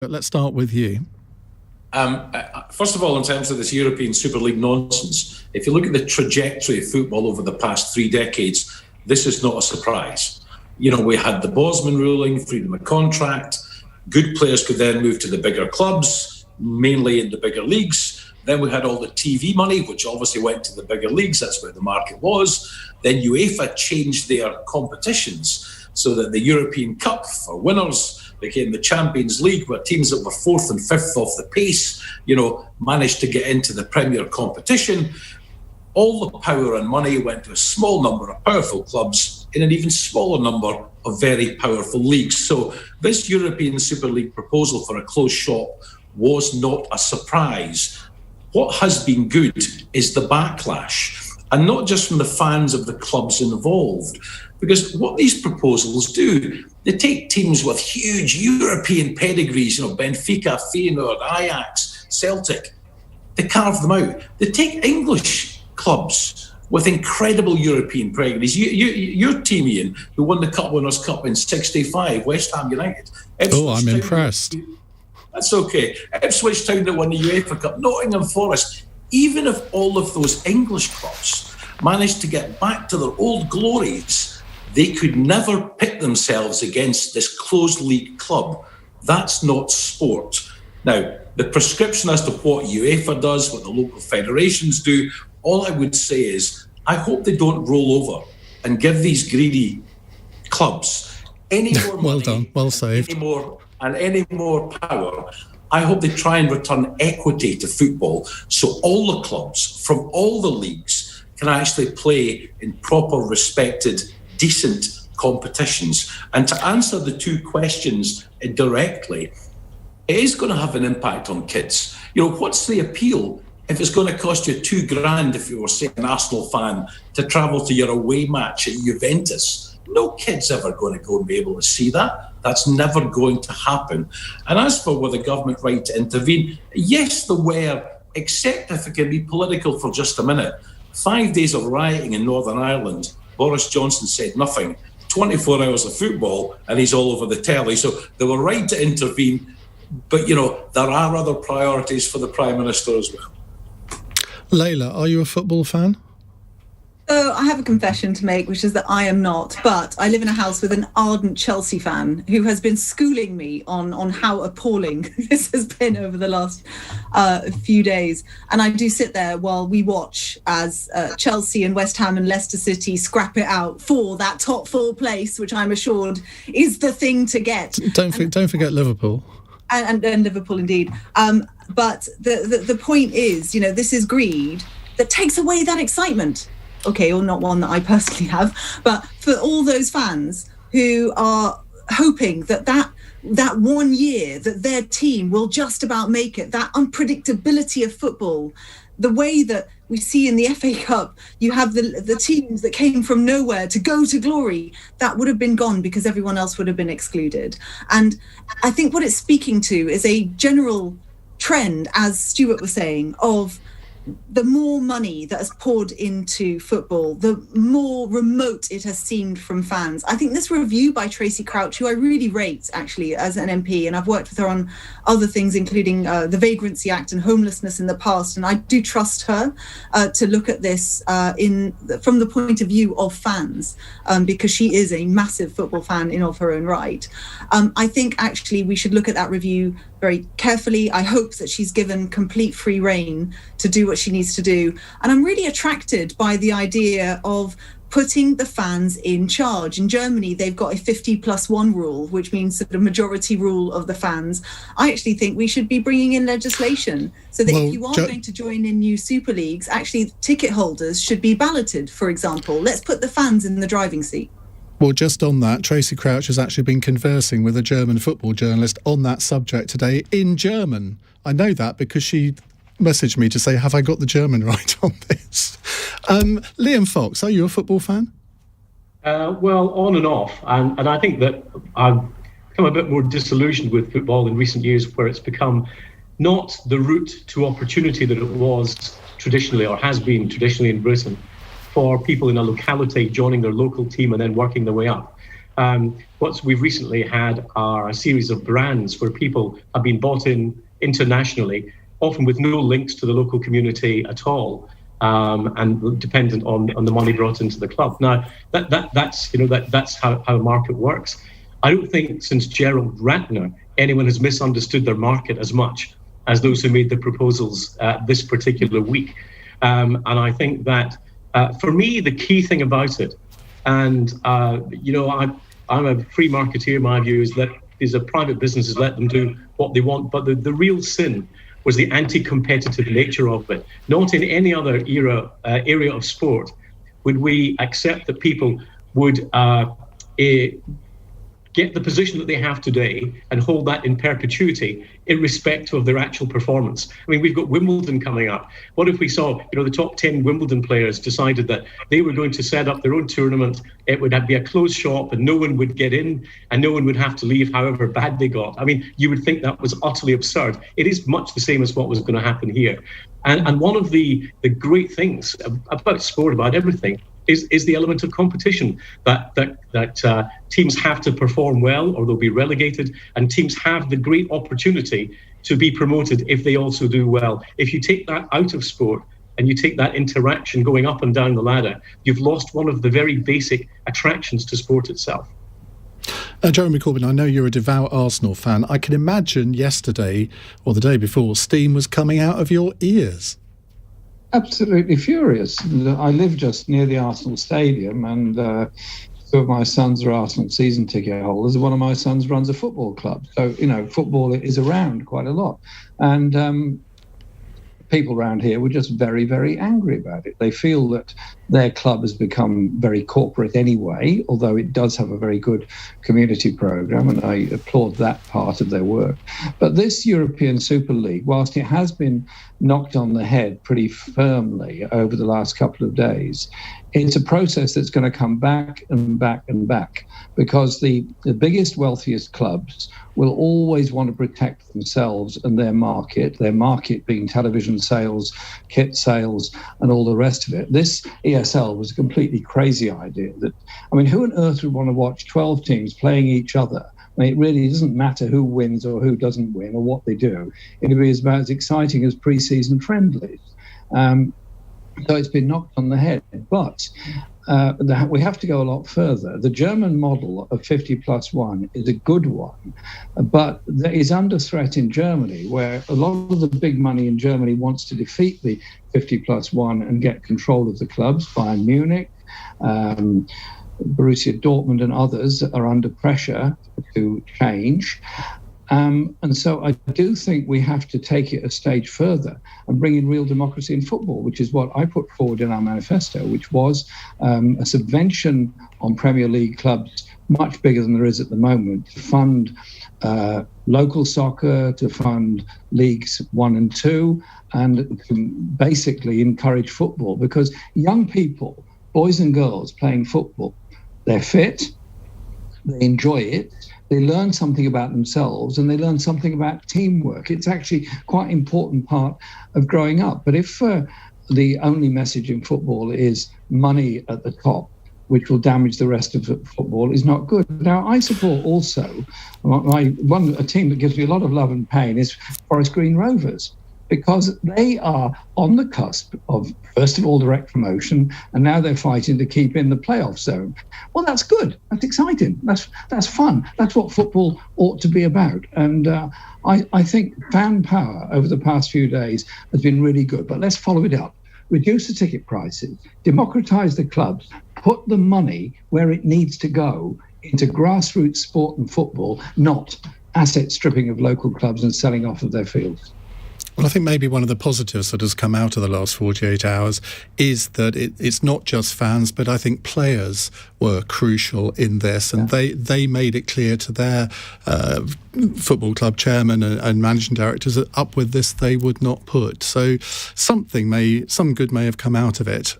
But let's start with you. First of all, in terms of this European Super League nonsense, if you look at the trajectory of football over the past 3 decades, this is not a surprise. You know, we had the Bosman ruling, freedom of contract. Good players could then move to the bigger clubs, mainly in the bigger leagues. Then we had all the TV money, which obviously went to the bigger leagues. That's where the market was. Then UEFA changed their competitions so that the European Cup for winners became the Champions League, where teams that were 4th and 5th off the pace, managed to get into the Premier competition. All the power and money went to a small number of powerful clubs in an even smaller number of very powerful leagues. So this European Super League proposal for a closed shop was not a surprise. What has been good is the backlash, and not just from the fans of the clubs involved, because what these proposals do, they take teams with huge European pedigrees, Benfica, Feyenoord, Ajax, Celtic, they carve them out. They take English clubs with incredible European pedigrees. Your team, Iain, who won the Cup Winners' Cup in '65, West Ham United. I'm impressed. That's okay. Ipswich Town that won the UEFA Cup, Nottingham Forest. Even if all of those English clubs managed to get back to their old glories, they could never pit themselves against this closed league club. That's not sport. Now, the prescription as to what UEFA does, what the local federations do, all I would say is, I hope they don't roll over and give these greedy clubs any more money. Well done, well saved. Any more power. I hope they try and return equity to football so all the clubs from all the leagues can actually play in proper, respected, decent competitions. And to answer the two questions directly, it is going to have an impact on kids. What's the appeal if it's going to cost you $2,000 if you were, say, an Arsenal fan to travel to your away match at Juventus? No kid's ever going to go and be able to see that. That's never going to happen. And as for whether the government right to intervene, yes, there were, except if it can be political for just a minute. 5 days of rioting in Northern Ireland, Boris Johnson said nothing. 24 hours of football, and he's all over the telly. So they were right to intervene, but, there are other priorities for the Prime Minister as well. Layla, are you a football fan? So I have a confession to make, which is that I am not, but I live in a house with an ardent Chelsea fan who has been schooling me on how appalling this has been over the last few days. And I do sit there while we watch as Chelsea and West Ham and Leicester City scrap it out for that top 4 place, which I'm assured is the thing to get. Don't forget Liverpool. And Liverpool indeed. But the point is, this is greed that takes away that excitement. Okay, or not one that I personally have, but for all those fans who are hoping that 1 year that their team will just about make it, that unpredictability of football, the way that we see in the FA Cup, you have the teams that came from nowhere to go to glory, that would have been gone because everyone else would have been excluded. And I think what it's speaking to is a general trend, as Stewart was saying, of the more money that has poured into football, the more remote it has seemed from fans. I think this review by Tracy Crouch, who I really rate actually as an MP, and I've worked with her on other things, including the Vagrancy Act and homelessness in the past, and I do trust her to look at this from the point of view of fans, because she is a massive football fan in of her own right. I think actually we should look at that review very carefully. I hope that she's given complete free rein to do what she needs to do. And I'm really attracted by the idea of putting the fans in charge. In Germany, they've got a 50+1 rule, which means the majority rule of the fans. I actually think we should be bringing in legislation so that if you are going to join in new super leagues, actually ticket holders should be balloted, for example. Let's put the fans in the driving seat. Well, just on that, Tracy Crouch has actually been conversing with a German football journalist on that subject today in German. I know that because she messaged me to say, have I got the German right on this? Liam Fox, are you a football fan? Well, on and off. And I think that I've become a bit more disillusioned with football in recent years, where it's become not the route to opportunity that it was traditionally, or has been traditionally in Britain, for people in a locality joining their local team and then working their way up. What we've recently had are a series of brands where people have been bought in internationally, often with no links to the local community at all, and dependent on the money brought into the club. Now, that's how a market works. I don't think since Gerald Ratner, anyone has misunderstood their market as much as those who made the proposals this particular week. And I think that, for me, the key thing about it, and, I'm a free marketeer, my view is that these are private businesses, let them do what they want. But the real sin was the anti-competitive nature of it. Not in any other area of sport would we accept that people would get the position that they have today and hold that in perpetuity in respect of their actual performance. I mean, we've got Wimbledon coming up. What if we saw, the top 10 Wimbledon players decided that they were going to set up their own tournament, it would be a closed shop and no one would get in and no one would have to leave however bad they got. I mean, you would think that was utterly absurd. It is much the same as what was going to happen here. And one of the great things about sport, about everything, is the element of competition, that teams have to perform well or they'll be relegated, and teams have the great opportunity to be promoted if they also do well. If you take that out of sport and you take that interaction going up and down the ladder, you've lost one of the very basic attractions to sport itself. Jeremy Corbyn, I know you're a devout Arsenal fan. I can imagine yesterday or the day before, steam was coming out of your ears. Absolutely furious. I live just near the Arsenal Stadium, and two of my sons are Arsenal season ticket holders. One of my sons runs a football club. So, football is around quite a lot. And people around here were just very, very angry about it. They feel that their club has become very corporate anyway, although it does have a very good community programme, and I applaud that part of their work. But this European Super League, whilst it has been knocked on the head pretty firmly over the last couple of days, it's a process that's going to come back and back and back, because the biggest, wealthiest clubs will always want to protect themselves and their market being television sales, kit sales, and all the rest of it. This ESL was a completely crazy idea. Who on earth would want to watch 12 teams playing each other? It really doesn't matter who wins or who doesn't win or what they do. It'll be about as exciting as pre-season friendlies. So it's been knocked on the head. But we have to go a lot further. The German model of 50+1 is a good one, but that is under threat in Germany, where a lot of the big money in Germany wants to defeat the 50+1 and get control of the clubs. Bayern Munich, Borussia Dortmund and others are under pressure to change. And so I do think we have to take it a stage further and bring in real democracy in football, which is what I put forward in our manifesto, which was a subvention on Premier League clubs much bigger than there is at the moment, to fund local soccer, to fund Leagues 1 and 2, and to basically encourage football. Because young people, boys and girls playing football, they're fit, they enjoy it, they learn something about themselves, and they learn something about teamwork. It's actually quite an important part of growing up. But if the only message in football is money at the top, which will damage the rest of football, is not good. Now, I support also, a team that gives me a lot of love and pain is Forest Green Rovers, because they are on the cusp of, first of all, direct promotion, and now they're fighting to keep in the playoff zone. Well, that's good. That's exciting. That's fun. That's what football ought to be about. And I think fan power over the past few days has been really good. But let's follow it up. Reduce the ticket prices, democratise the clubs, put the money where it needs to go into grassroots sport and football, not asset stripping of local clubs and selling off of their fields. Well, I think maybe one of the positives that has come out of the last 48 hours is that it's not just fans, but I think players were crucial in this, and they made it clear to their football club chairman and managing directors that up with this they would not put. So some good may have come out of it.